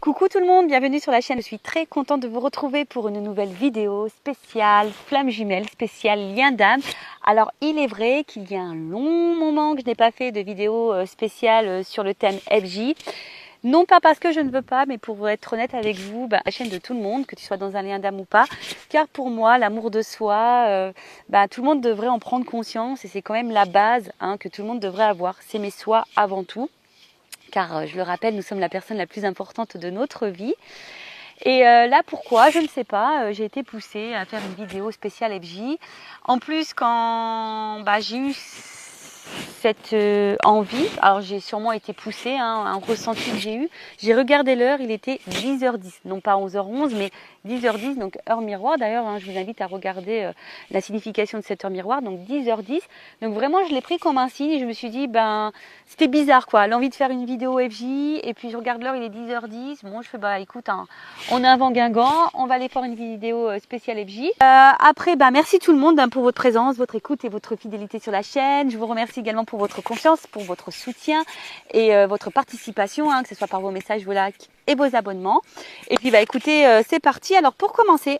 Coucou tout le monde, bienvenue sur la chaîne. Je suis très contente de vous retrouver pour une nouvelle vidéo spéciale flamme jumelle, spéciale lien d'âme. Alors il est vrai qu'il y a un long moment que je n'ai pas fait de vidéo spéciale sur le thème FJ. Non pas parce que je ne veux pas, mais pour être honnête avec vous, la chaîne de tout le monde, que tu sois dans un lien d'âme ou pas, car pour moi, l'amour de soi, tout le monde devrait en prendre conscience et c'est quand même la base que tout le monde devrait avoir. S'aimer soi avant tout. Car je le rappelle, nous sommes la personne la plus importante de notre vie. Et là, pourquoi? Je ne sais pas. J'ai été poussée à faire une vidéo spéciale FJ. En plus, quand j'ai eu cette envie, alors j'ai sûrement été poussée, un ressenti que j'ai regardé l'heure, il était 10h10, non pas 11h11, mais 10h10, donc heure miroir. D'ailleurs, je vous invite à regarder la signification de cette heure miroir, donc 10h10. Donc vraiment, je l'ai pris comme un signe et je me suis dit, c'était bizarre quoi, l'envie de faire une vidéo FJ, et puis je regarde l'heure, il est 10h10. Bon, je fais, écoute, on a un vent guingamp, on va aller faire une vidéo spéciale FJ. Après, merci tout le monde pour votre présence, votre écoute et votre fidélité sur la chaîne. Je vous remercie également pour votre confiance, pour votre soutien et votre participation, que ce soit par vos messages, vos likes et vos abonnements. Et puis écoutez, c'est parti. Alors pour commencer,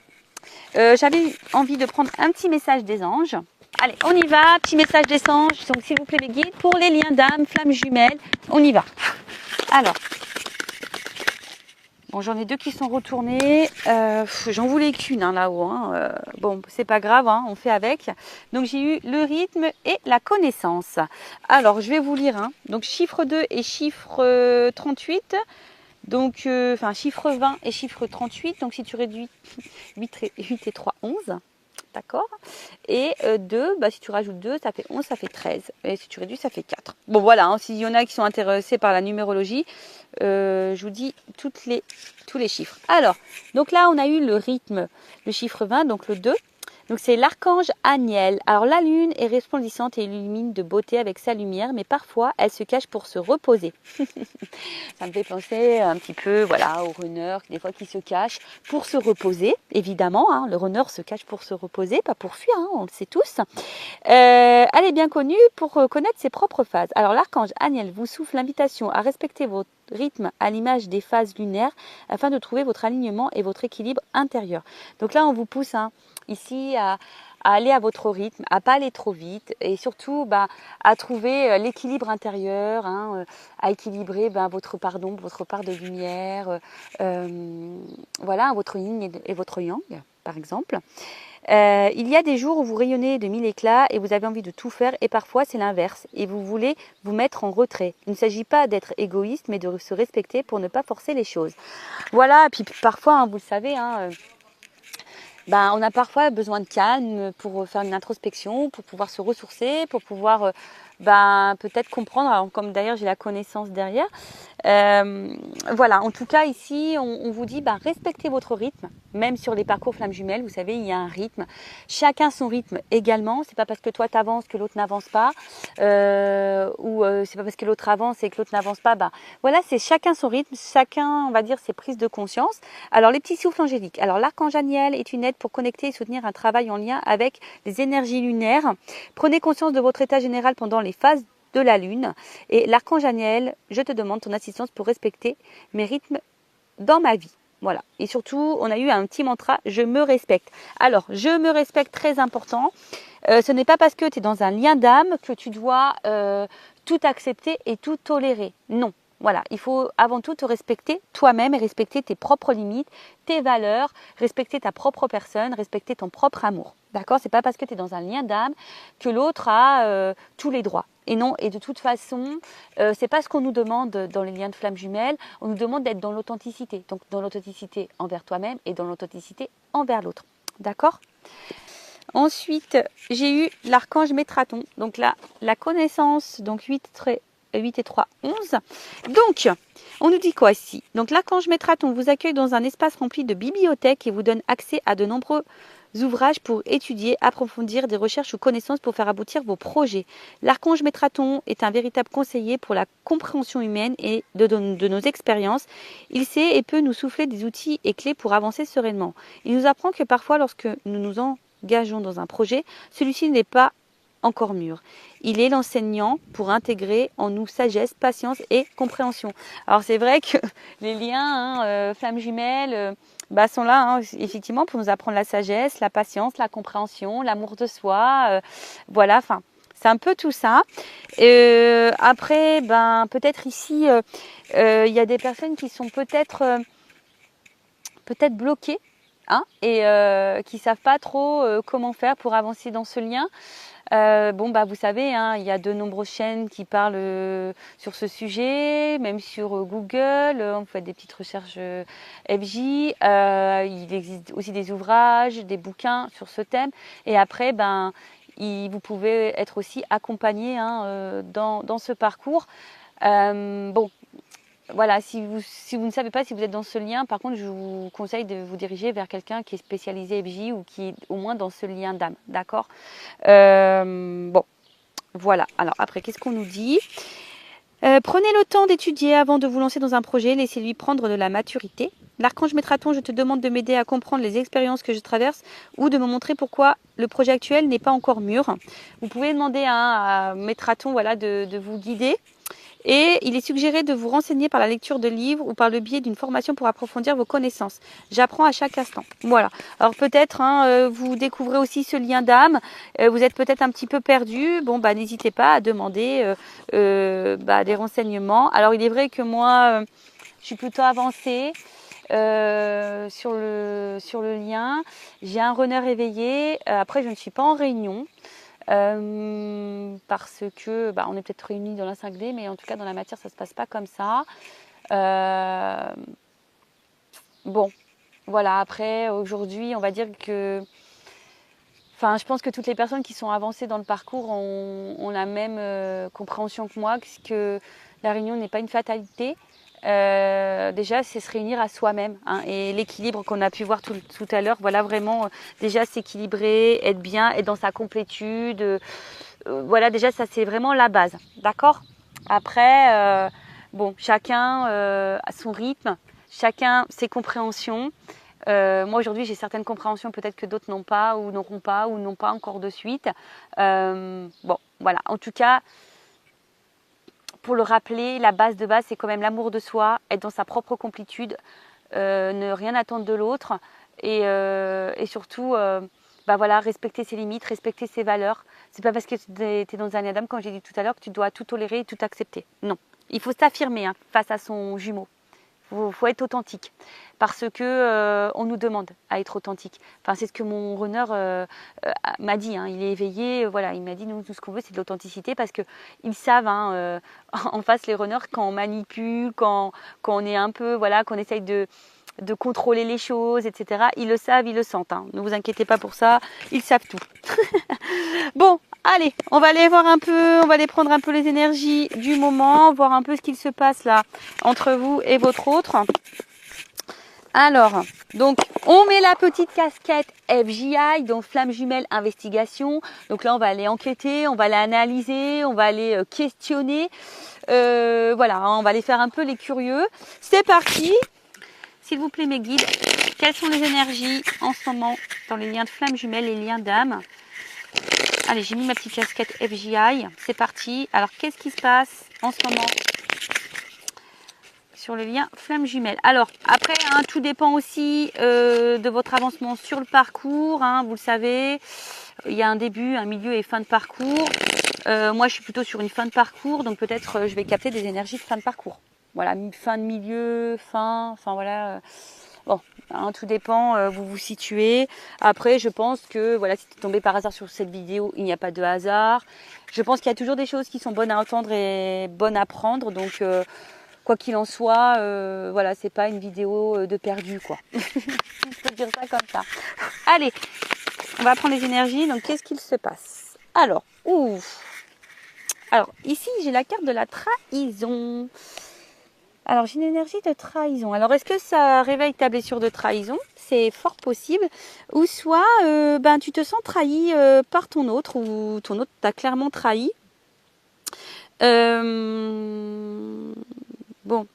j'avais envie de prendre un petit message des anges. Allez, on y va, petit message des anges. Donc s'il vous plaît les guides, pour les liens d'âme, flammes jumelles, on y va. Alors, bon, j'en ai deux qui sont retournés. J'en voulais qu'une là-haut. Bon, c'est pas grave, on fait avec. Donc j'ai eu le rythme et la connaissance. Alors, je vais vous lire. Donc chiffre 2 et chiffre 38. Donc, chiffre 20 et chiffre 38. Donc si tu réduis 8 et 3, 11. D'accord. Et 2, si tu rajoutes 2, ça fait 11, ça fait 13. Et si tu réduis, ça fait 4. Bon, voilà, s'il y en a qui sont intéressés par la numérologie, je vous dis tous les chiffres. Alors, donc là, on a eu le rythme, le chiffre 20, donc le 2. Donc c'est l'archange Aniel. Alors la lune est resplendissante et illumine de beauté avec sa lumière, mais parfois elle se cache pour se reposer. Ça me fait penser un petit peu au runner, des fois qui se cache pour se reposer, évidemment. Le runner se cache pour se reposer, pas pour fuir, on le sait tous. Elle est bien connue pour connaître ses propres phases. Alors l'archange Aniel vous souffle l'invitation à respecter votre rythme à l'image des phases lunaires afin de trouver votre alignement et votre équilibre intérieur. Donc là, on vous pousse ici à aller à votre rythme, à pas aller trop vite et surtout à trouver l'équilibre intérieur, à équilibrer votre part d'ombre, votre part de lumière, votre yin et votre yang, par exemple. Il y a des jours où vous rayonnez de mille éclats et vous avez envie de tout faire, et parfois c'est l'inverse et vous voulez vous mettre en retrait. Il ne s'agit pas d'être égoïste mais de se respecter pour ne pas forcer les choses. Voilà, et puis parfois, vous le savez, on a parfois besoin de calme pour faire une introspection, pour pouvoir se ressourcer, pour pouvoir peut-être comprendre, alors, comme d'ailleurs j'ai la connaissance derrière. En tout cas ici on vous dit respectez votre rythme, même sur les parcours flammes jumelles, vous savez il y a un rythme, chacun son rythme également, c'est pas parce que toi t'avances que l'autre n'avance pas, ou c'est pas parce que l'autre avance et que l'autre n'avance pas, c'est chacun son rythme, chacun on va dire ses prises de conscience. Alors les petits souffles angéliques, alors l'archange Aniel est une aide pour connecter et soutenir un travail en lien avec les énergies lunaires. Prenez conscience de votre état général pendant les phases de la lune. Et l'archange Aniel, je te demande ton assistance pour respecter mes rythmes dans ma vie. Voilà. Et surtout, on a eu un petit mantra, je me respecte. Alors, je me respecte, très important. Ce n'est pas parce que tu es dans un lien d'âme que tu dois tout accepter et tout tolérer. Non. Voilà, il faut avant tout te respecter toi-même et respecter tes propres limites, tes valeurs, respecter ta propre personne, respecter ton propre amour. D'accord? C'est pas parce que tu es dans un lien d'âme que l'autre a tous les droits. Et non, et de toute façon, c'est pas ce qu'on nous demande dans les liens de flammes jumelles. On nous demande d'être dans l'authenticité. Donc dans l'authenticité envers toi-même et dans l'authenticité envers l'autre. D'accord? Ensuite, j'ai eu l'archange Métraton. Donc là, la connaissance, donc 8 et 3, 11. Donc, on nous dit quoi ici? Donc l'archange Métraton vous accueille dans un espace rempli de bibliothèques et vous donne accès à de nombreux ouvrages pour étudier, approfondir des recherches ou connaissances pour faire aboutir vos projets. L'archange Métraton est un véritable conseiller pour la compréhension humaine et de nos expériences. Il sait et peut nous souffler des outils et clés pour avancer sereinement. Il nous apprend que parfois, lorsque nous nous engageons dans un projet, celui-ci n'est pas encore mûr. Il est l'enseignant pour intégrer en nous sagesse, patience et compréhension. Alors c'est vrai que les liens, flammes jumelles, sont là, hein, effectivement, pour nous apprendre la sagesse, la patience, la compréhension, l'amour de soi. Voilà, enfin, c'est un peu tout ça. Après, peut-être ici, il y a des personnes qui sont peut-être bloquées, hein, et qui savent pas trop comment faire pour avancer dans ce lien. Vous savez, hein, il y a de nombreuses chaînes qui parlent sur ce sujet, même sur Google, on fait des petites recherches FJ. Il existe aussi des ouvrages, des bouquins sur ce thème. Et après, vous pouvez être aussi accompagné, hein, dans ce parcours. Voilà, si vous ne savez pas si vous êtes dans ce lien, par contre, je vous conseille de vous diriger vers quelqu'un qui est spécialisé FJ ou qui est au moins dans ce lien d'âme, d'accord? Voilà. Alors après, qu'est-ce qu'on nous dit? Prenez le temps d'étudier avant de vous lancer dans un projet, laissez-lui prendre de la maturité. L'archange Métraton, je te demande de m'aider à comprendre les expériences que je traverse ou de me montrer pourquoi le projet actuel n'est pas encore mûr. Vous pouvez demander à Métraton, voilà, de vous guider. Et il est suggéré de vous renseigner par la lecture de livres ou par le biais d'une formation pour approfondir vos connaissances. J'apprends à chaque instant. Voilà. Alors peut-être, hein, vous découvrez aussi ce lien d'âme. Vous êtes peut-être un petit peu perdu. N'hésitez pas à demander des renseignements. Alors il est vrai que moi, je suis plutôt avancée sur le lien. J'ai un runner éveillé. Après, je ne suis pas en réunion. Parce que on est peut-être réunis dans la 5D, mais en tout cas dans la matière ça se passe pas comme ça. Voilà, après aujourd'hui on va dire que je pense que toutes les personnes qui sont avancées dans le parcours ont la même compréhension que moi, que la réunion n'est pas une fatalité. Déjà c'est se réunir à soi-même, hein, et l'équilibre qu'on a pu voir tout à l'heure, voilà, vraiment déjà s'équilibrer, être bien, être dans sa complétude, voilà, déjà ça c'est vraiment la base, d'accord? Après chacun a son rythme, chacun ses compréhensions. Moi aujourd'hui j'ai certaines compréhensions peut-être que d'autres n'ont pas ou n'auront pas ou n'ont pas encore de suite. Voilà, en tout cas pour le rappeler, la base de base, c'est quand même l'amour de soi, être dans sa propre complétude, ne rien attendre de l'autre et surtout, respecter ses limites, respecter ses valeurs. C'est pas parce que tu es dans un Adam, comme j'ai dit tout à l'heure, que tu dois tout tolérer et tout accepter. Non, il faut s'affirmer, hein, face à son jumeau. Faut être authentique parce que on nous demande à être authentique. Enfin, c'est ce que mon runner m'a dit, hein. Il est éveillé, voilà, il m'a dit nous tout ce qu'on veut c'est de l'authenticité parce que ils savent, hein, en face les runners quand on manipule, quand on est un peu, voilà, qu'on essaye de contrôler les choses, etc. Ils le savent, ils le sentent, hein. Ne vous inquiétez pas pour ça, ils savent tout. Bon, allez, on va aller voir un peu, on va aller prendre un peu les énergies du moment, voir un peu ce qu'il se passe là entre vous et votre autre. Alors, donc, on met la petite casquette FJI, donc Flamme Jumelle Investigation. Donc là, on va aller enquêter, on va aller analyser, on va aller questionner. Voilà, hein, on va aller faire un peu les curieux. C'est parti. S'il vous plaît, mes guides, quelles sont les énergies en ce moment dans les liens de Flamme Jumelle et les liens d'âme? Allez, j'ai mis ma petite casquette FJI. C'est parti. Alors, qu'est-ce qui se passe en ce moment sur le lien Flamme Jumelle? Alors, après, hein, tout dépend aussi de votre avancement sur le parcours. Hein, vous le savez, il y a un début, un milieu et fin de parcours. Moi, je suis plutôt sur une fin de parcours. Donc, peut-être je vais capter des énergies de fin de parcours. Voilà, fin de milieu, enfin voilà. Bon, hein, tout dépend, vous vous situez. Après, je pense que, voilà, si tu es tombé par hasard sur cette vidéo, il n'y a pas de hasard. Je pense qu'il y a toujours des choses qui sont bonnes à entendre et bonnes à prendre. Donc, quoi qu'il en soit, voilà, c'est pas une vidéo de perdu, quoi. Je peux dire ça comme ça. Allez, on va prendre les énergies. Donc, qu'est-ce qu'il se passe? Alors, ici, j'ai la carte de la trahison. Alors, j'ai une énergie de trahison. Alors, est-ce que ça réveille ta blessure de trahison? C'est fort possible. Ou soit, tu te sens trahi par ton autre, ou ton autre t'a clairement trahi. Bon.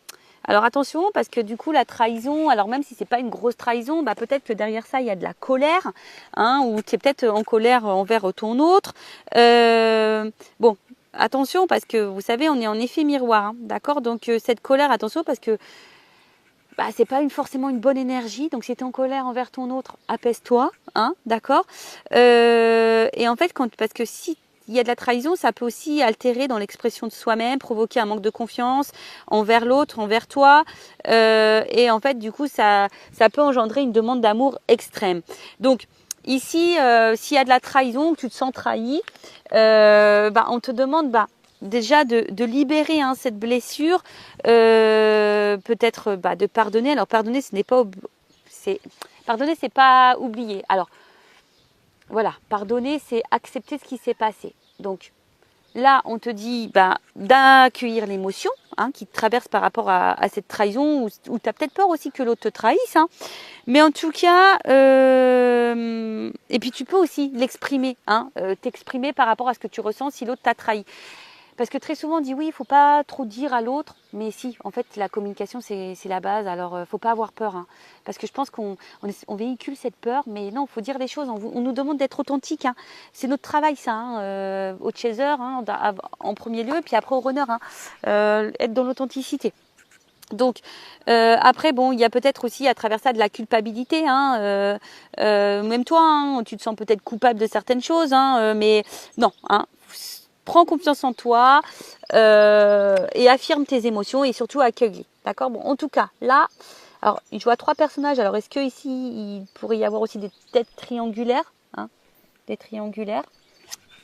Alors attention, parce que du coup la trahison, alors même si c'est pas une grosse trahison, bah peut-être que derrière ça il y a de la colère, hein, ou tu es peut-être en colère envers ton autre. Bon, attention parce que vous savez, on est en effet miroir, hein, d'accord? Donc cette colère, attention parce que bah, c'est pas forcément une bonne énergie. Donc si tu es en colère envers ton autre, apaise-toi, hein, d'accord? Et en fait, parce que si il y a de la trahison, ça peut aussi altérer dans l'expression de soi-même, provoquer un manque de confiance envers l'autre, envers toi. Et en fait, du coup, ça peut engendrer une demande d'amour extrême. Donc, ici, s'il y a de la trahison, que tu te sens trahi, on te demande déjà de libérer cette blessure, peut-être de pardonner. Alors, pardonner, pardonner, c'est pas oublier. Alors, voilà, pardonner, c'est accepter ce qui s'est passé. Donc là, on te dit d'accueillir l'émotion qui te traverse par rapport à cette trahison, ou tu as peut-être peur aussi que l'autre te trahisse. Mais en tout cas, et puis tu peux aussi l'exprimer, t'exprimer par rapport à ce que tu ressens si l'autre t'a trahi. Parce que très souvent on dit oui, il ne faut pas trop dire à l'autre, mais si, en fait la communication c'est la base, alors il ne faut pas avoir peur. Parce que je pense qu'on véhicule cette peur, mais non, il faut dire les choses, on nous demande d'être authentique. C'est notre travail ça, au chaser en premier lieu, puis après au runner, être dans l'authenticité. Donc après il y a peut-être aussi à travers ça de la culpabilité, même toi, tu te sens peut-être coupable de certaines choses, mais non, prends confiance en toi et affirme tes émotions et surtout accueille-les. D'accord? Bon, en tout cas, là, alors je vois 3 personnages. Alors est-ce que ici il pourrait y avoir aussi des têtes triangulaires, des triangulaires.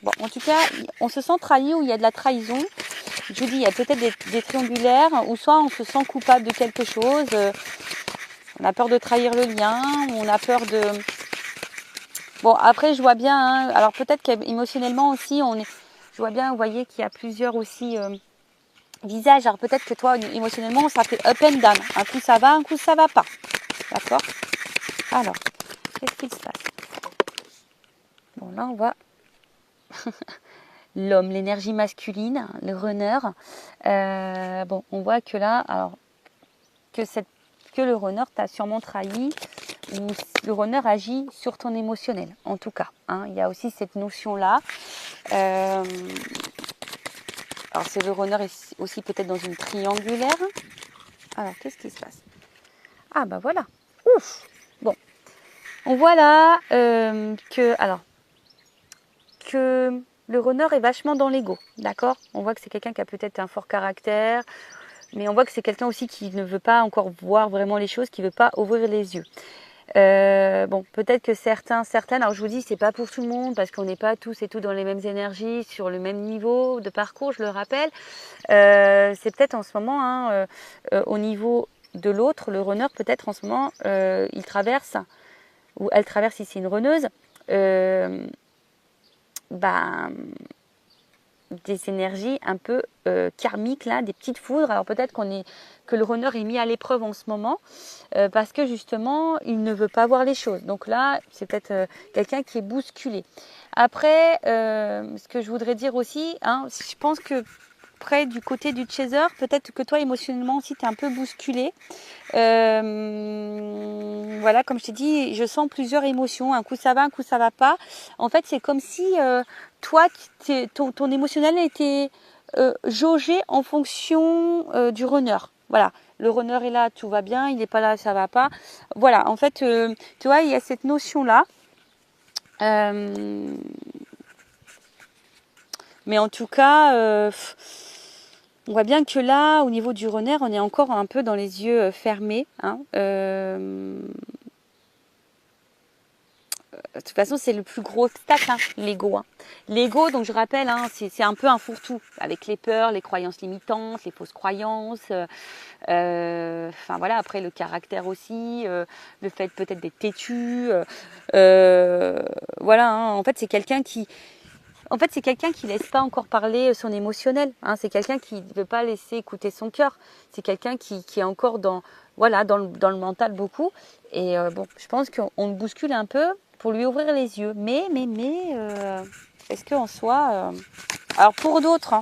Bon, en tout cas, on se sent trahi ou il y a de la trahison. Je vous dis, il y a peut-être des triangulaires, ou soit on se sent coupable de quelque chose. On a peur de trahir le lien, ou on a peur de. Bon, après, je vois bien. Alors peut-être qu'émotionnellement aussi, je vois bien, vous voyez qu'il y a plusieurs aussi visages. Alors peut-être que toi, émotionnellement, ça fait up and down. Un coup ça va, un coup ça va pas. D'accord? Alors, qu'est-ce qu'il se passe? Bon, là, on voit l'homme, l'énergie masculine, le runner. On voit que là, alors, que le runner t'a sûrement trahi, ou le runner agit sur ton émotionnel, en tout cas. Il y a aussi cette notion-là. Alors, c'est le runner aussi peut-être dans une triangulaire. Alors, qu'est-ce qui se passe? Ah, bah voilà. Ouf. Bon. On voit là que le runner est vachement dans l'ego. D'accord? On voit que c'est quelqu'un qui a peut-être un fort caractère, mais on voit que c'est quelqu'un aussi qui ne veut pas encore voir vraiment les choses, qui ne veut pas ouvrir les yeux. Peut-être que certaines, alors je vous dis, c'est pas pour tout le monde, parce qu'on n'est pas tous et toutes dans les mêmes énergies, sur le même niveau de parcours, je le rappelle. C'est peut-être en ce moment, au niveau de l'autre, le runner, peut-être en ce moment, il traverse, ou elle traverse, si c'est une runneuse, des énergies un peu karmiques, là, des petites foudres. Alors peut-être que le runner est mis à l'épreuve en ce moment parce que justement il ne veut pas voir les choses. Donc là c'est peut-être quelqu'un qui est bousculé. Après ce que je voudrais dire aussi, je pense que près du côté du chaser, peut-être que toi émotionnellement aussi tu es un peu bousculé. Voilà, comme je t'ai dit, je sens plusieurs émotions. Un coup ça va, un coup ça va pas. En fait, c'est comme si toi, ton émotionnel était jaugé en fonction du runner. Voilà, le runner est là, tout va bien. Il n'est pas là, ça va pas. Voilà, en fait, tu vois, il y a cette notion-là. Mais en tout cas, on voit bien que là, au niveau du runner, on est encore un peu dans les yeux fermés. De toute façon, c'est le plus gros obstacle, l'ego. L'ego, donc je rappelle, c'est un peu un fourre-tout, avec les peurs, les croyances limitantes, les fausses croyances. Voilà, après le caractère aussi, le fait peut-être d'être têtu. En fait, c'est quelqu'un qui laisse pas encore parler son émotionnel. C'est quelqu'un qui ne veut pas laisser écouter son cœur. C'est quelqu'un qui est encore dans le mental beaucoup. Et je pense qu'on le bouscule un peu pour lui ouvrir les yeux. Mais, est-ce qu'en soi... Alors pour d'autres,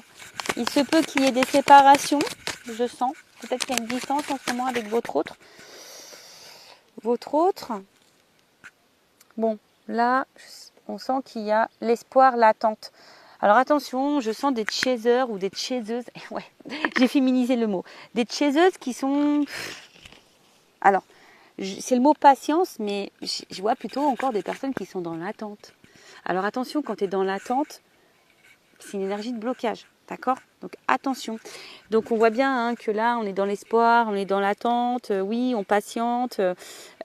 il se peut qu'il y ait des séparations, je sens. peut-être qu'il y a une distance en ce moment avec votre autre. Votre autre. Bon, là, on sent qu'il y a l'espoir, l'attente. Alors attention, je sens des chasers ou des chaseuses. Ouais, j'ai féminisé le mot. Des chaseuses qui sont... Alors, c'est le mot patience, mais je vois plutôt encore des personnes qui sont dans l'attente. Alors attention, quand tu es dans l'attente, c'est une énergie de blocage. D'accord? Donc attention. Donc on voit bien hein, que là, on est dans l'espoir, on est dans l'attente. Oui, on patiente.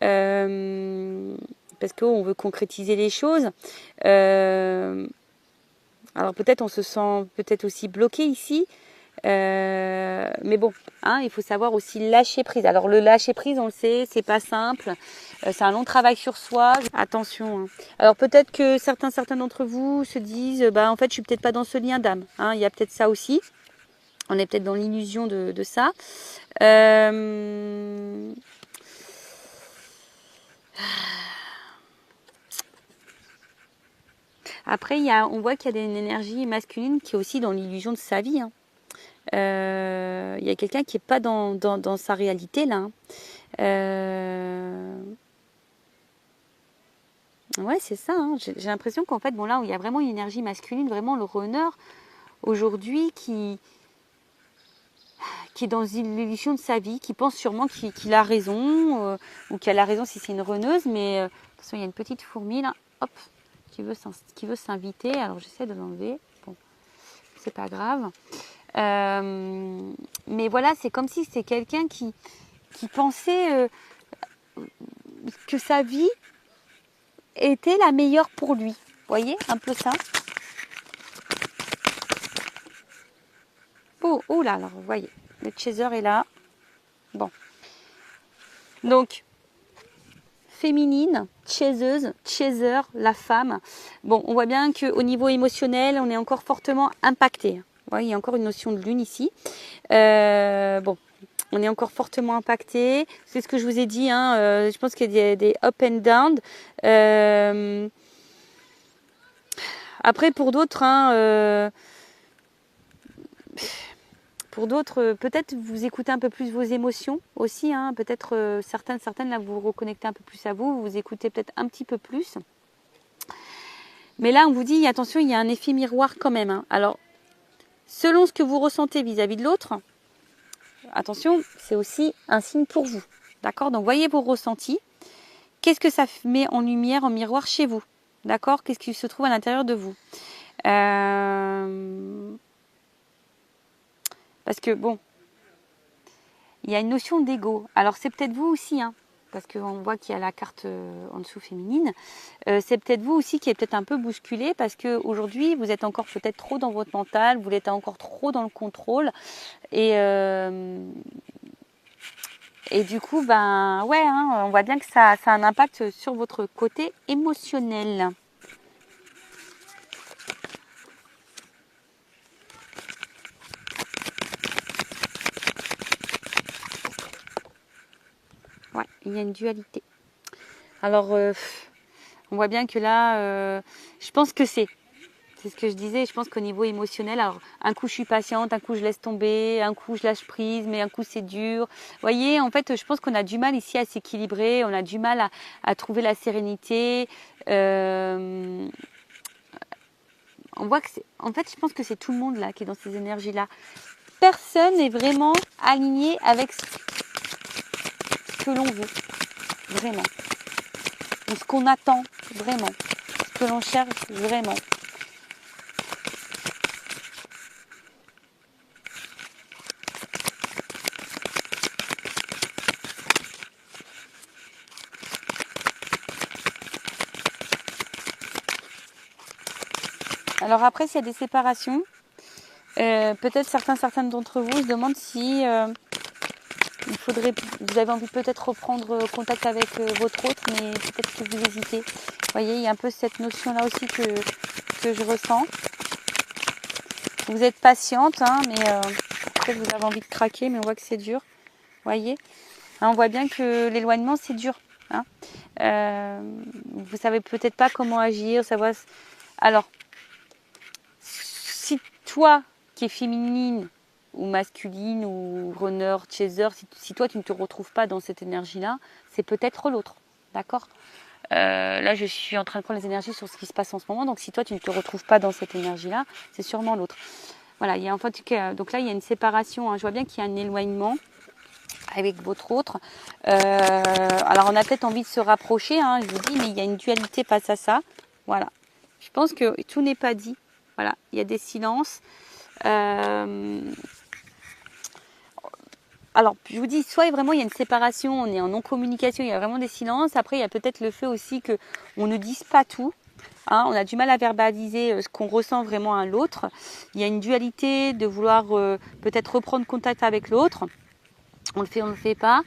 Parce qu'on veut concrétiser les choses. Alors peut-être on se sent peut-être aussi bloqué ici. Mais bon, hein, il faut savoir aussi lâcher prise. Alors le lâcher prise, on le sait, c'est pas simple. C'est un long travail sur soi. Attention. Hein. Alors peut-être que certains d'entre vous se disent, bah en fait, je suis peut-être pas dans ce lien d'âme. Hein, il y a peut-être ça aussi. On est peut-être dans l'illusion de ça. Après, on voit qu'il y a une énergie masculine qui est aussi dans l'illusion de sa vie. Hein. Il y a quelqu'un qui n'est pas dans sa réalité là. Ouais, c'est ça. Hein. J'ai l'impression qu'en fait, bon là où il y a vraiment une énergie masculine, vraiment le runner aujourd'hui qui est dans l'illusion de sa vie, qui pense sûrement qu'il a raison ou qu'elle a raison si c'est une runneuse, mais attention, il y a une petite fourmi là, hop, qui veut s'inviter. Alors j'essaie de l'enlever. Bon, c'est pas grave. Mais voilà, c'est comme si c'était quelqu'un qui pensait que sa vie était la meilleure pour lui. Vous voyez, un peu ça. Oh là, alors vous voyez, le chaser est là. Bon. Donc, féminine, chaiseuse, chaser, la femme. Bon, on voit bien qu'au niveau émotionnel, on est encore fortement impacté. Vous voyez, il y a encore une notion de lune ici. Bon, on est encore fortement impacté. C'est ce que je vous ai dit. Hein, je pense qu'il y a des up and down. Après, pour d'autres, hein, peut-être vous écoutez un peu plus vos émotions aussi. Hein, peut-être certaines, là, vous vous reconnectez un peu plus à vous. Vous écoutez peut-être un petit peu plus. Mais là, on vous dit, attention, il y a un effet miroir quand même. Hein. Alors, selon ce que vous ressentez vis-à-vis de l'autre, attention, c'est aussi un signe pour vous. D'accord? Donc, voyez vos ressentis. Qu'est-ce que ça met en lumière, en miroir chez vous? D'accord? Qu'est-ce qui se trouve à l'intérieur de vous? Parce que, bon, il y a une notion d'ego. Alors, c'est peut-être vous aussi, hein, parce qu'on voit qu'il y a la carte en dessous féminine. C'est peut-être vous aussi qui êtes peut-être un peu bousculé, parce qu'aujourd'hui, vous êtes encore peut-être trop dans votre mental, vous êtes encore trop dans le contrôle. Et du coup, ben ouais, hein, on voit bien que ça a un impact sur votre côté émotionnel. Ouais, il y a une dualité. Alors, on voit bien que là, je pense que c'est ce que je disais, je pense qu'au niveau émotionnel, alors un coup je suis patiente, un coup je laisse tomber, un coup je lâche prise, mais un coup c'est dur. Vous voyez, en fait, je pense qu'on a du mal ici à s'équilibrer, on a du mal à trouver la sérénité. On voit que en fait, je pense que c'est tout le monde là qui est dans ces énergies-là. Personne n'est vraiment aligné avec ce que l'on veut, vraiment. Ou ce qu'on attend, vraiment. Ce que l'on cherche, vraiment. Alors après, s'il y a des séparations, peut-être certaines d'entre vous se demandent si vous avez envie peut-être reprendre contact avec votre autre, mais peut-être que vous hésitez. Vous voyez, il y a un peu cette notion-là aussi que je ressens. Vous êtes patiente, hein, mais peut-être vous avez envie de craquer, mais on voit que c'est dur. Vous voyez, hein, on voit bien que l'éloignement, c'est dur. Hein. Vous savez peut-être pas comment agir, savoir. Alors, si toi qui es féminine, ou masculine ou runner, chaser, si toi tu ne te retrouves pas dans cette énergie-là, c'est peut-être l'autre, d'accord? Là, je suis en train de prendre les énergies sur ce qui se passe en ce moment, donc si toi tu ne te retrouves pas dans cette énergie-là, c'est sûrement l'autre. Voilà, il y a en fait, donc là il y a une séparation, hein. Je vois bien qu'il y a un éloignement avec votre autre. Alors on a peut-être envie de se rapprocher, hein, je vous dis, mais il y a une dualité face à ça. Voilà, je pense que tout n'est pas dit. Voilà, il y a des silences. Alors, je vous dis, soit vraiment il y a une séparation, on est en non-communication, il y a vraiment des silences. Après, il y a peut-être le fait aussi que on ne dise pas tout. Hein, on a du mal à verbaliser ce qu'on ressent vraiment à l'autre. Il y a une dualité de vouloir peut-être reprendre contact avec l'autre. On le fait pas.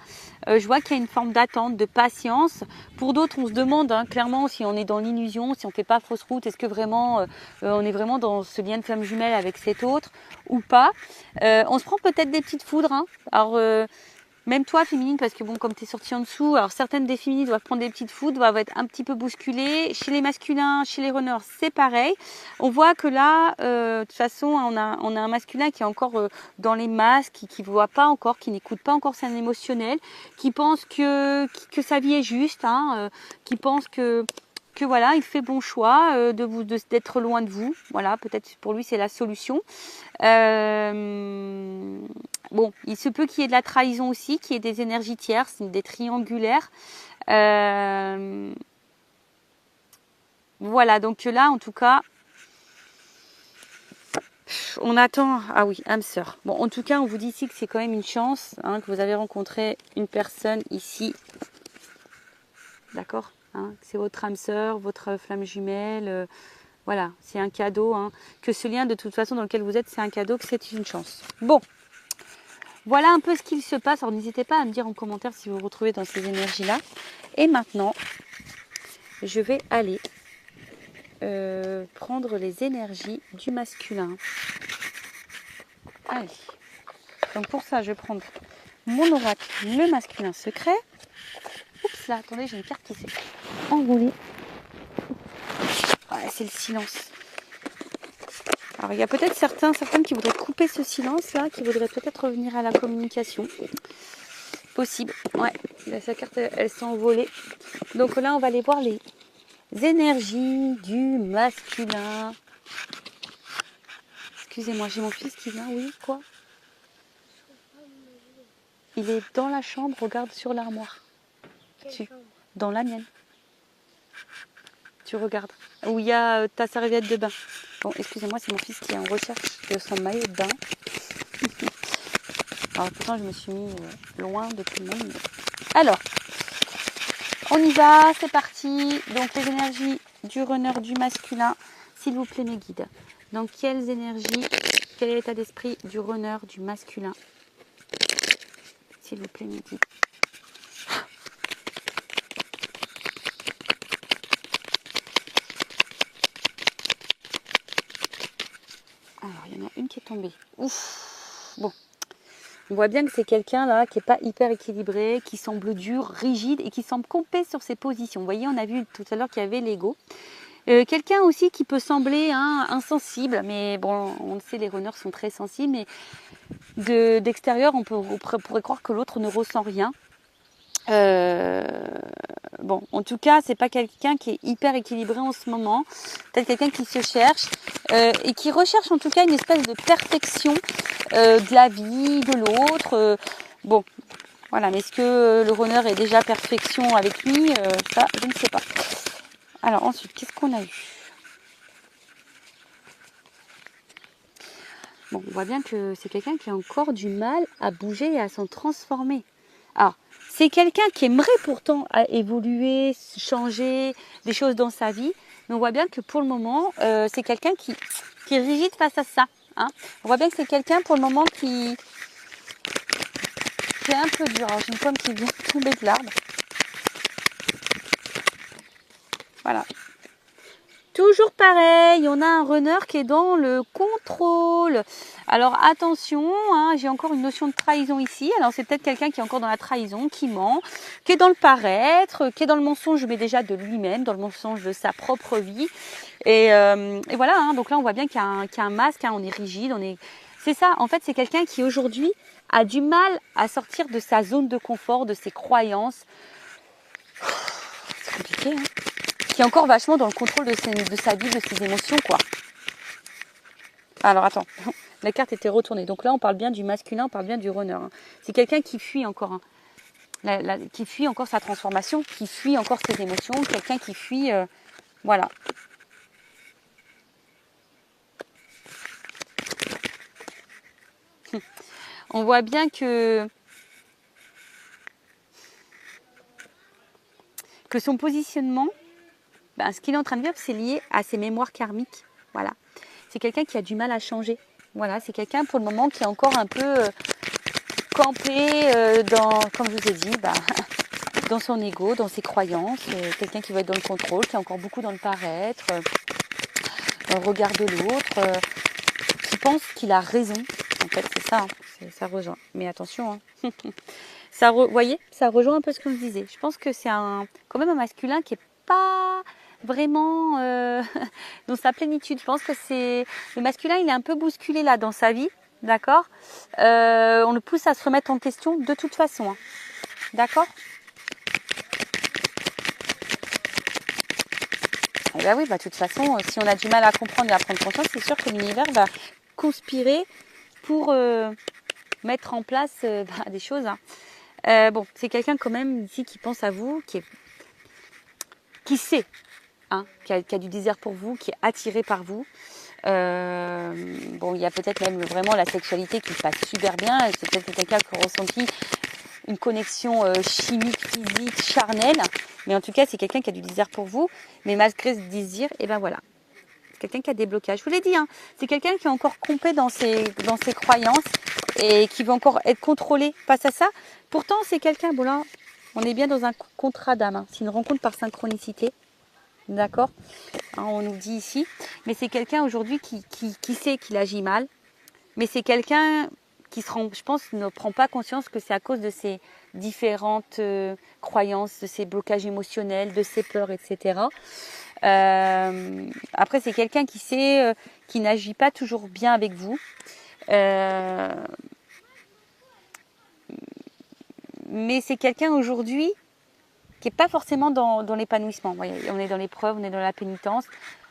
Je vois qu'il y a une forme d'attente, de patience. Pour d'autres, on se demande clairement si on est dans l'illusion, si on fait pas fausse route, est-ce que vraiment on est vraiment dans ce lien de flamme jumelle avec cet autre ou pas. On se prend peut-être des petites foudres. Hein. Alors même toi, féminine, parce que bon, comme tu es sortie en dessous, alors certaines des féminines doivent prendre des petites foudres, doivent être un petit peu bousculées. Chez les masculins, chez les runners, c'est pareil. On voit que là, de toute façon, on a un masculin qui est encore dans les masques, qui ne voit pas encore, qui n'écoute pas encore son émotionnel, qui pense que sa vie est juste, hein, qui pense que voilà, il fait bon choix d'être loin de vous. Voilà, peut-être pour lui c'est la solution. Bon, il se peut qu'il y ait de la trahison aussi, qu'il y ait des énergies tierces, des triangulaires. Voilà, donc là en tout cas, on attend. Ah oui, âme sœur. Bon, en tout cas, on vous dit ici que c'est quand même une chance, hein, que vous avez rencontré une personne ici. D'accord, hein, c'est votre âme sœur, votre flamme jumelle. Voilà, c'est un cadeau. Hein, que ce lien, de toute façon, dans lequel vous êtes, c'est un cadeau, que c'est une chance. Bon, voilà un peu ce qu'il se passe. Alors, n'hésitez pas à me dire en commentaire si vous vous retrouvez dans ces énergies-là. Et maintenant, je vais aller prendre les énergies du masculin. Allez. Donc, pour ça, je vais prendre mon oracle, le masculin secret. Oups, là, attendez, j'ai une carte qui s'est enroulée. Ouais, c'est le silence. Alors, il y a peut-être certaines qui voudraient couper ce silence-là, qui voudraient peut-être revenir à la communication. Possible. Ouais, là, sa carte, elle s'est envolée. Donc là, on va aller voir les énergies du masculin. Excusez-moi, j'ai mon fils qui vient. Oui, quoi? Il est dans la chambre, regarde sur l'armoire. Dans la mienne. Tu regardes. Où il y a ta serviette de bain. Bon, excusez-moi, c'est mon fils qui est en recherche de son maillot de bain. Alors pourtant, je me suis mis loin de tout le monde. Alors, on y va, c'est parti. Donc, les énergies du runner du masculin, s'il vous plaît, mes guides. Donc, quelles énergies, quel est l'état d'esprit du runner du masculin? S'il vous plaît, mes guides. Alors, il y en a une qui est tombée. Ouf. Bon. On voit bien que c'est quelqu'un là qui n'est pas hyper équilibré, qui semble dur, rigide et qui semble campé sur ses positions. Vous voyez, on a vu tout à l'heure qu'il y avait l'ego. Quelqu'un aussi qui peut sembler insensible, mais bon, on le sait, les runners sont très sensibles, mais d'extérieur, on pourrait croire que l'autre ne ressent rien. Bon, en tout cas, c'est pas quelqu'un qui est hyper équilibré en ce moment. Peut-être quelqu'un qui se cherche et qui recherche en tout cas une espèce de perfection de la vie, de l'autre. Bon, voilà. Mais est-ce que le runner est déjà perfection avec lui? Ça, je ne sais pas. Alors ensuite, qu'est-ce qu'on a eu? Bon, on voit bien que c'est quelqu'un qui a encore du mal à bouger et à s'en transformer. Alors, c'est quelqu'un qui aimerait pourtant évoluer, changer des choses dans sa vie, mais on voit bien que pour le moment, c'est quelqu'un qui est rigide face à ça. Hein. On voit bien que c'est quelqu'un pour le moment qui est un peu dur. Alors, j'ai une pomme qui vient tomber de l'arbre. Voilà. Toujours pareil, on a un runner qui est dans le contrôle. Alors attention, hein, j'ai encore une notion de trahison ici. Alors c'est peut-être quelqu'un qui est encore dans la trahison, qui ment, qui est dans le paraître, qui est dans le mensonge, mais déjà de lui-même, dans le mensonge de sa propre vie. Et voilà, hein, donc là on voit bien qu'il y a un masque, hein, on est rigide, C'est ça, en fait, c'est quelqu'un qui aujourd'hui a du mal à sortir de sa zone de confort, de ses croyances. C'est compliqué, hein. Qui est encore vachement dans le contrôle de sa vie, de ses émotions, quoi. Alors, attends, la carte était retournée. Donc là, on parle bien du masculin, on parle bien du runner. Hein. C'est quelqu'un qui fuit encore, hein. Qui fuit encore sa transformation, qui fuit encore ses émotions, quelqu'un qui fuit... voilà. On voit bien que son positionnement, ce qu'il est en train de vivre, c'est lié à ses mémoires karmiques. Voilà. C'est quelqu'un qui a du mal à changer. Voilà, c'est quelqu'un pour le moment qui est encore un peu campé comme je vous ai dit, dans son ego, dans ses croyances. Quelqu'un qui va être dans le contrôle, qui est encore beaucoup dans le paraître, dans le regard de l'autre, qui pense qu'il a raison. En fait, c'est ça, hein, ça rejoint. Mais attention, hein. Vous voyez, ça rejoint un peu ce que je disais. Je pense que c'est quand même un masculin qui n'est pas vraiment dans sa plénitude. Je pense que le masculin, il est un peu bousculé là dans sa vie, d'accord. On le pousse à se remettre en question de toute façon, hein. D'accord. Et bien oui, de toute façon, si on a du mal à comprendre et à prendre conscience, c'est sûr que l'univers va conspirer pour mettre en place des choses, hein. Bon, c'est quelqu'un quand même ici qui pense à vous, qui sait, hein, qui a du désir pour vous, qui est attiré par vous. Bon, il y a peut-être même vraiment la sexualité qui passe super bien. C'est peut-être quelqu'un qui a ressenti une connexion chimique, physique, charnelle. Mais en tout cas, c'est quelqu'un qui a du désir pour vous. Mais malgré ce désir, et ben voilà. C'est quelqu'un qui a des blocages. Je vous l'ai dit, hein, c'est quelqu'un qui est encore complet dans ses croyances et qui veut encore être contrôlé face à ça. Pourtant, c'est quelqu'un, bon là, on est bien dans un contrat d'âme. Hein. C'est une rencontre par synchronicité. D'accord, hein, on nous dit ici. Mais c'est quelqu'un aujourd'hui qui sait qu'il agit mal. Mais c'est quelqu'un qui je pense, ne prend pas conscience que c'est à cause de ses différentes croyances, de ses blocages émotionnels, de ses peurs, etc. Après, c'est quelqu'un qui sait, qui n'agit pas toujours bien avec vous. Mais c'est quelqu'un aujourd'hui qui n'est pas forcément dans l'épanouissement. On est dans l'épreuve, on est dans la pénitence.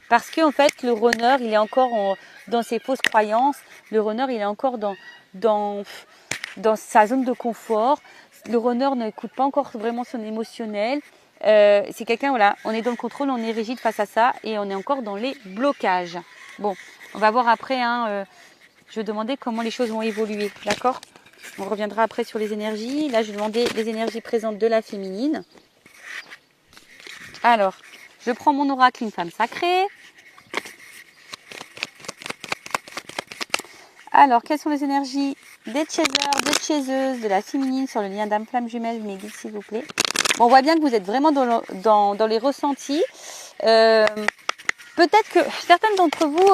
Parce qu'en fait, le runner, il est encore dans ses fausses croyances. Le runner, il est encore dans sa zone de confort. Le runner n'écoute pas encore vraiment son émotionnel. C'est quelqu'un, voilà, on est dans le contrôle, on est rigide face à ça et on est encore dans les blocages. Bon, on va voir après, hein, je vais demander comment les choses vont évoluer, d'accord ? On reviendra après sur les énergies. Là, je vais demander les énergies présentes de la féminine. Alors, je prends mon oracle, une femme sacrée. Alors, quelles sont les énergies des chasers, des chaseuses, de la féminine sur le lien d'âme flamme jumelle, mes guides, s'il vous plaît. Bon, on voit bien que vous êtes vraiment dans les ressentis. Peut-être que certaines d'entre vous,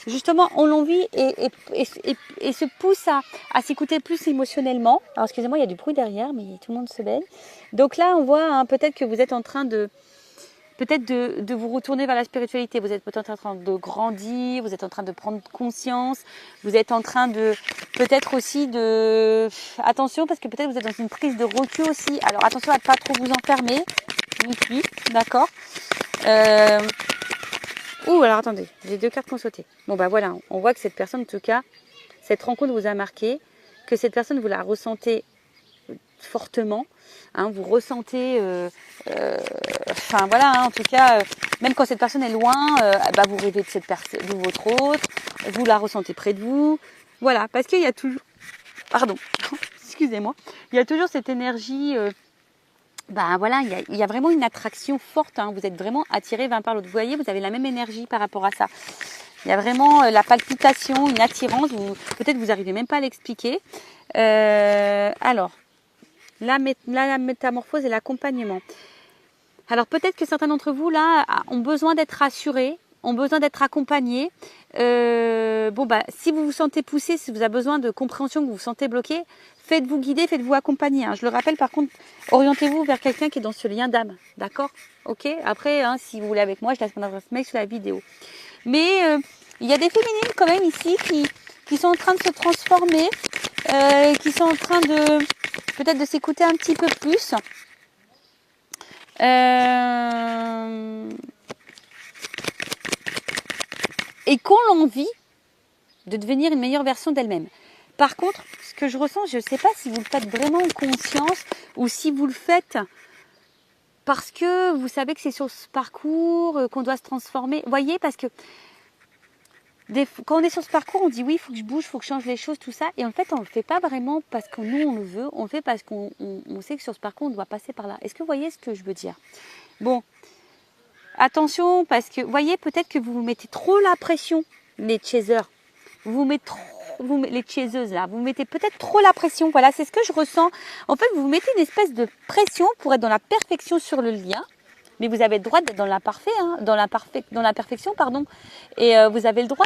justement, ont l'envie et se poussent à s'écouter plus émotionnellement. Alors, excusez-moi, il y a du bruit derrière, mais tout le monde se baigne. Donc là, on voit hein, peut-être que vous êtes en train de vous retourner vers la spiritualité. Vous êtes peut-être en train de grandir, vous êtes en train de prendre conscience, vous êtes en train de peut-être aussi attention parce que peut-être vous êtes dans une prise de recul aussi. Alors attention à ne pas trop vous enfermer non plus, d'accord. Alors attendez, j'ai 2 cartes qui ont sauté. Bon bah voilà, on voit que cette personne, en tout cas, cette rencontre vous a marqué, que cette personne vous la ressentez fortement, hein, vous ressentez, enfin voilà, hein, en tout cas, même quand cette personne est loin, vous rêvez de votre autre, vous la ressentez près de vous, voilà, parce qu'il y a toujours, pardon, excusez-moi, il y a toujours cette énergie, voilà, il y a vraiment une attraction forte, hein, vous êtes vraiment attiré l'un par l'autre, vous voyez, vous avez la même énergie par rapport à ça. Il y a vraiment la palpitation, une attirance, peut-être vous n'arrivez même pas à l'expliquer. Alors, la métamorphose et l'accompagnement. Alors peut-être que certains d'entre vous là ont besoin d'être rassurés, ont besoin d'être accompagnés. Si vous vous sentez poussé, si vous avez besoin de compréhension, que vous vous sentez bloqué, faites-vous guider, faites-vous accompagner. Hein. Je le rappelle par contre, orientez-vous vers quelqu'un qui est dans ce lien d'âme, d'accord ? Ok ? Après, hein, si vous voulez avec moi, je laisse mon adresse mail sur la vidéo. Mais il y a des féminines quand même ici qui sont en train de se transformer, qui sont en train de peut-être de s'écouter un petit peu plus. Et qui ont l'envie de devenir une meilleure version d'elle-même. Par contre, ce que je ressens, je ne sais pas si vous le faites vraiment en conscience ou si vous le faites parce que vous savez que c'est sur ce parcours qu'on doit se transformer. Vous voyez, parce que quand on est sur ce parcours, on dit oui, il faut que je bouge, il faut que je change les choses, tout ça. Et en fait, on ne le fait pas vraiment parce que nous, on le veut. On le fait parce qu'on sait que sur ce parcours, on doit passer par là. Est-ce que vous voyez ce que je veux dire? Bon, attention, parce que vous voyez, peut-être que vous vous mettez trop la pression, les chasers. Les chaseuses là, vous mettez peut-être trop la pression. Voilà, c'est ce que je ressens. En fait, vous mettez une espèce de pression pour être dans la perfection sur le lien. Mais vous avez le droit d'être dans l'imparfait, hein, dans la perfection, pardon. Et vous avez le droit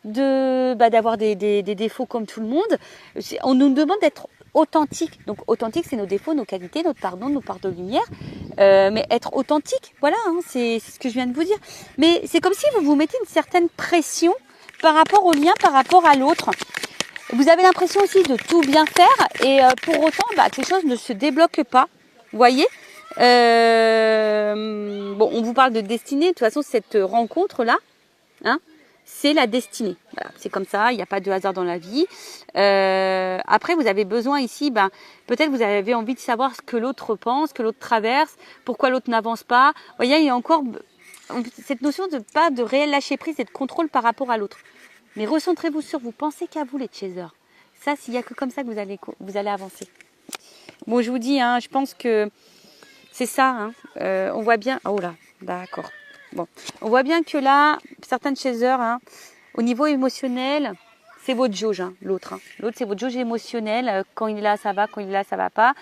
d'avoir des défauts comme tout le monde. On nous demande d'être authentique. Donc authentique, c'est nos défauts, nos qualités, notre pardon, nos parts de lumière. Mais être authentique, voilà, hein, c'est ce que je viens de vous dire. Mais c'est comme si vous vous mettez une certaine pression par rapport au lien, par rapport à l'autre. Vous avez l'impression aussi de tout bien faire et pour autant, que les choses ne se débloquent pas. Vous voyez, bon, on vous parle de destinée. De toute façon, cette rencontre-là, hein, c'est la destinée. Voilà, c'est comme ça, il n'y a pas de hasard dans la vie. Après, vous avez besoin ici, peut-être vous avez envie de savoir ce que l'autre pense, que l'autre traverse, pourquoi l'autre n'avance pas. Vous voyez, il y a encore cette notion de réel lâcher prise et de contrôle par rapport à l'autre. Mais recentrez-vous sur vous, pensez qu'à vous les chasers. Ça, s'il n'y a que comme ça que vous allez avancer. Bon, je vous dis, hein, je pense que c'est ça. Hein, on voit bien. Oh là, d'accord. Bon, on voit bien que là, certains chasers, hein, au niveau émotionnel, c'est votre jauge, hein, l'autre. Hein. L'autre, c'est votre jauge émotionnelle. Quand il est là, ça va. Quand il est là, ça va pas.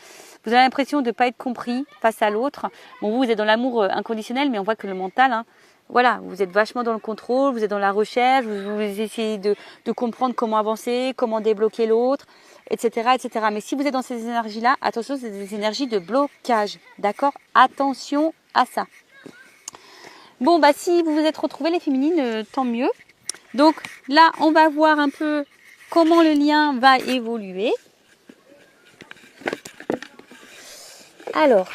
Vous avez l'impression de ne pas être compris face à l'autre. Bon, vous êtes dans l'amour inconditionnel, mais on voit que le mental, hein, voilà, vous êtes vachement dans le contrôle, vous êtes dans la recherche, vous essayez de comprendre comment avancer, comment débloquer l'autre, etc., etc. Mais si vous êtes dans ces énergies-là, attention, c'est des énergies de blocage, d'accord? Attention à ça. Bon, si vous vous êtes retrouvés les féminines, tant mieux. Donc là, on va voir un peu comment le lien va évoluer. Alors,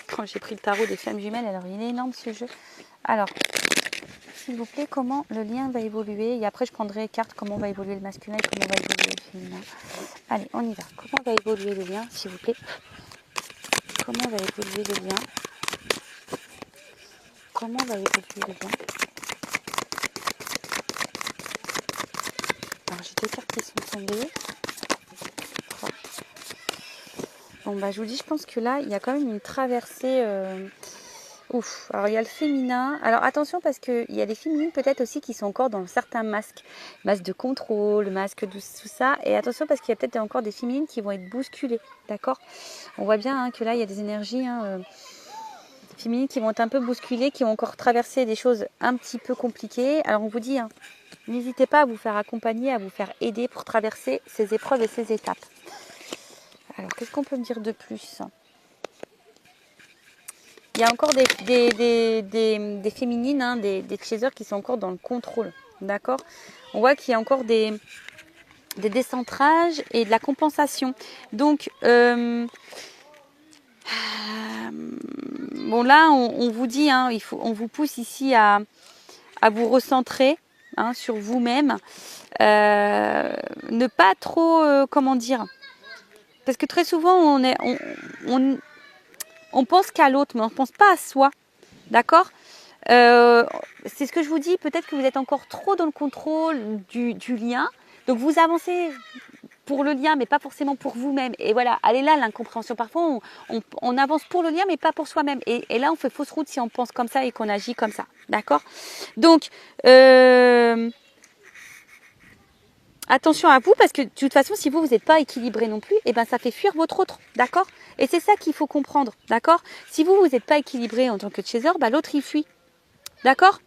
quand j'ai pris le tarot des flammes jumelles, alors il est énorme ce jeu. Alors, s'il vous plaît, comment le lien va évoluer? Et après, je prendrai carte comment va évoluer le masculin et comment va évoluer le féminin. Allez, on y va. Comment va évoluer le lien, s'il vous plaît? Comment va évoluer le lien? Comment va évoluer le lien? Alors, j'ai deux cartes qui sont tombées. Bon, je vous dis, je pense que là, il y a quand même une traversée. Ouf. Alors, il y a le féminin. Alors, attention, parce qu'il y a des féminines peut-être aussi qui sont encore dans certains masques. Masque de contrôle, masque de tout ça. Et attention, parce qu'il y a peut-être encore des féminines qui vont être bousculées. D'accord? On voit bien que là, il y a des énergies féminines qui vont être un peu bousculées, qui vont encore traverser des choses un petit peu compliquées. Alors, on vous dit, n'hésitez pas à vous faire accompagner, à vous faire aider pour traverser ces épreuves et ces étapes. Alors, qu'est-ce qu'on peut me dire de plus? Il y a encore des féminines, hein, des chasers qui sont encore dans le contrôle. D'accord? On voit qu'il y a encore des décentrages et de la compensation. Donc, bon là, on vous dit, hein, on vous pousse ici à vous recentrer, hein, sur vous-même. Ne pas trop, comment dire? Parce que très souvent, on pense qu'à l'autre, mais on ne pense pas à soi. D'accord? C'est ce que je vous dis. Peut-être que vous êtes encore trop dans le contrôle du lien. Donc, vous avancez pour le lien, mais pas forcément pour vous-même. Et voilà, elle est là, l'incompréhension. Parfois, on avance pour le lien, mais pas pour soi-même. Et là, on fait fausse route si on pense comme ça et qu'on agit comme ça. D'accord? Donc, attention à vous, parce que de toute façon, si vous n'êtes pas équilibré non plus, ça fait fuir votre autre, d'accord? Et c'est ça qu'il faut comprendre, d'accord? Si vous n'êtes pas équilibré en tant que chaser, l'autre il fuit, d'accord?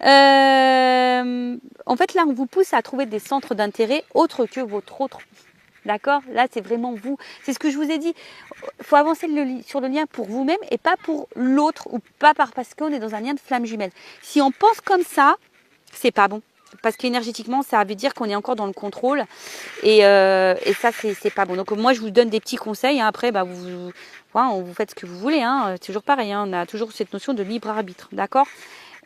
En fait, là, on vous pousse à trouver des centres d'intérêt autres que votre autre, D'accord? Là, c'est vraiment vous. C'est ce que je vous ai dit. Il faut avancer sur le lien pour vous-même et pas pour l'autre ou pas parce qu'on est dans un lien de flamme jumelle. Si on pense comme ça, c'est pas bon. Parce qu'énergétiquement, ça veut dire qu'on est encore dans le contrôle. Et ça, c'est pas bon. Donc, moi, je vous donne des petits conseils. Hein. Après, bah, vous faites ce que vous voulez. Hein. C'est toujours pareil. Hein. On a toujours cette notion de libre arbitre. D'accord?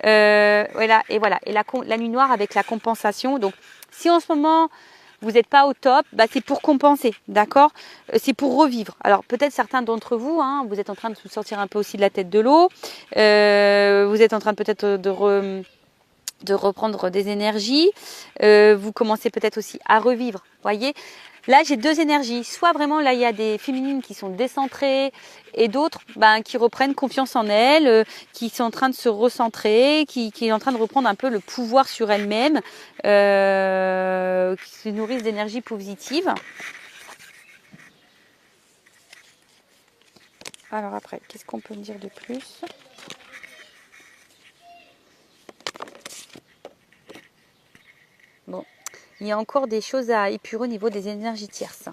Voilà. Et voilà. Et la nuit noire avec la compensation. Donc, si en ce moment, vous n'êtes pas au top, bah, c'est pour compenser. D'accord? C'est pour revivre. Alors, peut-être certains d'entre vous, hein, vous êtes en train de vous sortir un peu aussi de la tête de l'eau. Vous êtes en train peut-être de reprendre des énergies. Vous commencez peut-être aussi à revivre. Voyez, là j'ai deux énergies. Soit vraiment là il y a des féminines qui sont décentrées et d'autres qui reprennent confiance en elles, qui sont en train de se recentrer, qui est en train de reprendre un peu le pouvoir sur elles-mêmes, qui se nourrissent d'énergie positive. Alors après, qu'est-ce qu'on peut me dire de plus ? Bon, il y a encore des choses à épurer au niveau des énergies tierces.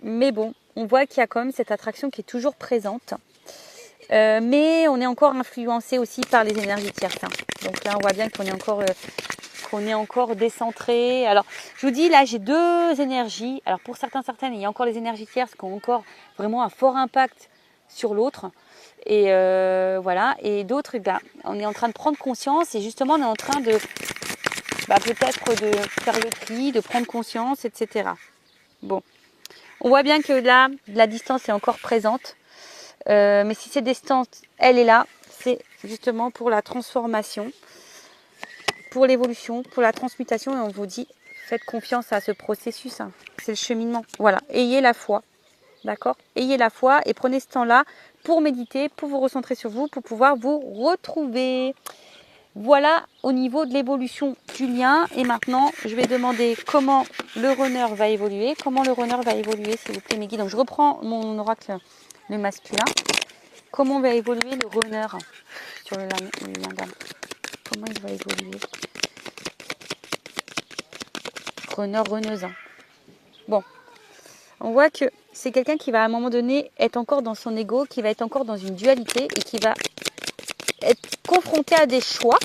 Mais bon, on voit qu'il y a quand même cette attraction qui est toujours présente. Mais on est encore influencé aussi par les énergies tierces. Donc là, on voit bien qu'on est encore décentré. Alors, je vous dis, là, j'ai deux énergies. Alors, pour certaines, il y a encore les énergies tierces qui ont encore vraiment un fort impact sur l'autre. Et voilà. Et d'autres, on est en train de prendre conscience. Et justement, on est en train de peut-être de faire le tri, de prendre conscience, etc. Bon. On voit bien que là, la distance est encore présente. Mais si cette distance, elle est là, c'est justement pour la transformation, pour l'évolution, pour la transmutation. Et on vous dit, faites confiance à ce processus. Hein. C'est le cheminement. Voilà. Ayez la foi. D'accord? Ayez la foi et prenez ce temps-là pour méditer, pour vous recentrer sur vous, pour pouvoir vous retrouver. Voilà au niveau de l'évolution du lien. Et maintenant, je vais demander comment le runner va évoluer. Comment le runner va évoluer, s'il vous plaît, mes guides. Donc, je reprends mon oracle, le masculin. Comment va évoluer le runner sur le lien d'âme? Comment il va évoluer? Runner, runneuse. Bon. On voit que c'est quelqu'un qui va à un moment donné être encore dans son ego, qui va être encore dans une dualité et qui va être confronté à des choix.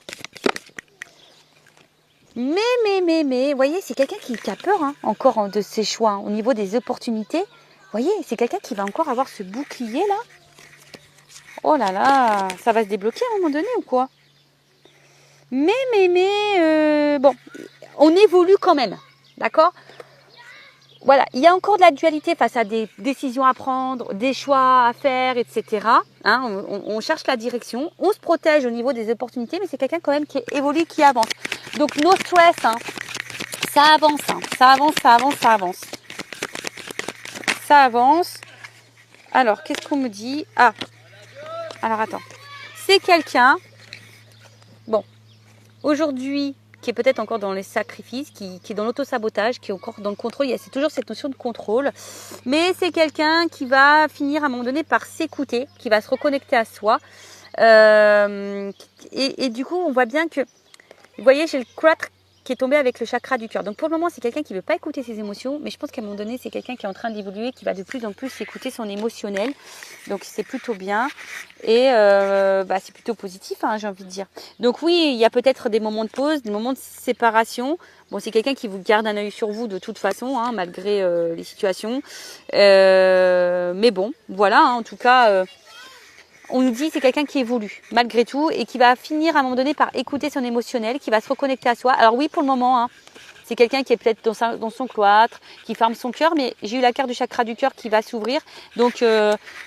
Mais, vous voyez, c'est quelqu'un qui a peur encore de ses choix au niveau des opportunités. Vous voyez, c'est quelqu'un qui va encore avoir ce bouclier là. Oh là là, ça va se débloquer à un moment donné ou quoi? Bon, on évolue quand même, d'accord? Voilà, il y a encore de la dualité face à des décisions à prendre, des choix à faire, etc. Hein, on cherche la direction, on se protège au niveau des opportunités, mais c'est quelqu'un quand même qui évolue, qui avance. Donc, no stress, ça avance, ça avance. Ça avance. Alors, qu'est-ce qu'on me dit? Ah, alors attends. C'est quelqu'un, bon, aujourd'hui, qui est peut-être encore dans les sacrifices, qui est dans l'autosabotage, qui est encore dans le contrôle. C'est toujours cette notion de contrôle. Mais c'est quelqu'un qui va finir à un moment donné par s'écouter, qui va se reconnecter à soi. Et du coup, on voit bien que, vous voyez, j'ai le 4 qui est tombé avec le chakra du cœur. Donc pour le moment, c'est quelqu'un qui ne veut pas écouter ses émotions, mais je pense qu'à un moment donné, c'est quelqu'un qui est en train d'évoluer, qui va de plus en plus écouter son émotionnel. Donc c'est plutôt bien et c'est plutôt positif, j'ai envie de dire. Donc oui, il y a peut-être des moments de pause, des moments de séparation. Bon, c'est quelqu'un qui vous garde un œil sur vous de toute façon, malgré les situations. Mais bon, voilà, en tout cas... on nous dit c'est quelqu'un qui évolue malgré tout et qui va finir à un moment donné par écouter son émotionnel, qui va se reconnecter à soi. Alors oui, pour le moment, c'est quelqu'un qui est peut-être dans son cloître, qui ferme son cœur, mais j'ai eu la carte du chakra du cœur qui va s'ouvrir. Donc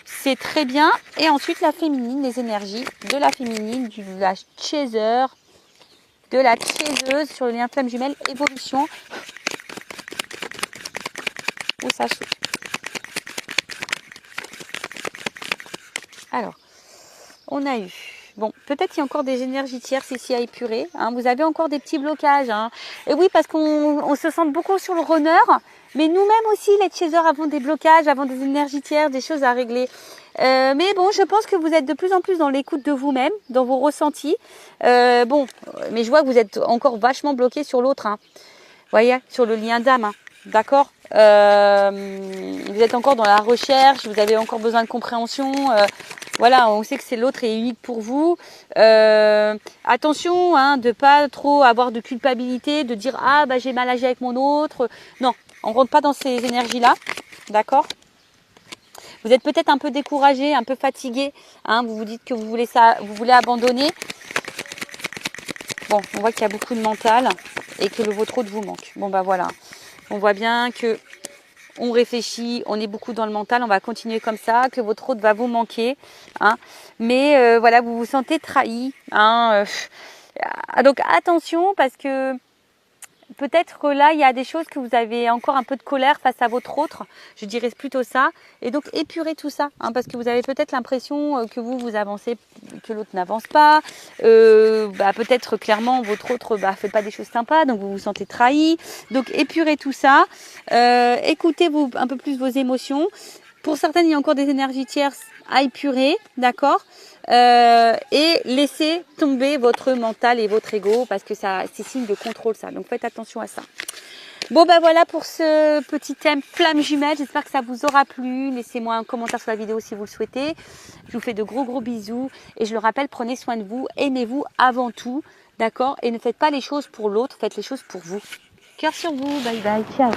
c'est très bien. Et ensuite la féminine, les énergies de la féminine, de la chaser, de la chaiseuse sur le lien flamme jumelle, évolution. Où ça s'ouvre. Alors. On a eu, bon, peut-être il y a encore des énergies tierces ici à épurer. Vous avez encore des petits blocages. Et oui, parce qu'on se sent beaucoup sur le runner, Mais nous-mêmes aussi, les chasers, avons des blocages, avons des énergies tierces, des choses à régler. Mais bon, je pense que vous êtes de plus en plus dans l'écoute de vous-même, dans vos ressentis. Bon, mais je vois que vous êtes encore vachement bloqué sur l'autre. Hein. Vous voyez, sur le lien d'âme. Hein. D'accord. Vous êtes encore dans la recherche, vous avez encore besoin de compréhension. Voilà, on sait que c'est l'autre est unique pour vous. Attention, hein, de pas trop avoir de culpabilité, de dire ah bah j'ai mal agi avec mon autre. Non, on rentre pas dans ces énergies-là, d'accord. Vous êtes peut-être un peu découragé, un peu fatigué. Hein, vous vous dites que vous voulez ça, vous voulez abandonner. Bon, on voit qu'il y a beaucoup de mental et que votre autre vous manque. Bon bah voilà, on voit bien que on réfléchit, on est beaucoup dans le mental, on va continuer comme ça, que votre autre va vous manquer, hein. Mais voilà, vous vous sentez trahi, hein. Donc attention parce que peut-être là il y a des choses que vous avez encore un peu de colère face à votre autre, je dirais plutôt ça, et donc épurez tout ça, hein, parce que vous avez peut-être l'impression que vous avancez, que l'autre n'avance pas, peut-être clairement votre autre fait pas des choses sympas, donc vous vous sentez trahi, donc épurez tout ça, écoutez un peu plus vos émotions. Pour certaines, il y a encore des énergies tierces à épurer, d'accord, et laissez tomber votre mental et votre ego parce que ça, c'est signe de contrôle ça. Donc faites attention à ça. Bon ben voilà pour ce petit thème flamme jumelle. J'espère que ça vous aura plu. Laissez-moi un commentaire sur la vidéo si vous le souhaitez. Je vous fais de gros bisous et je le rappelle, prenez soin de vous, aimez-vous avant tout, d'accord, et ne faites pas les choses pour l'autre, faites les choses pour vous. Cœur sur vous, bye bye, ciao.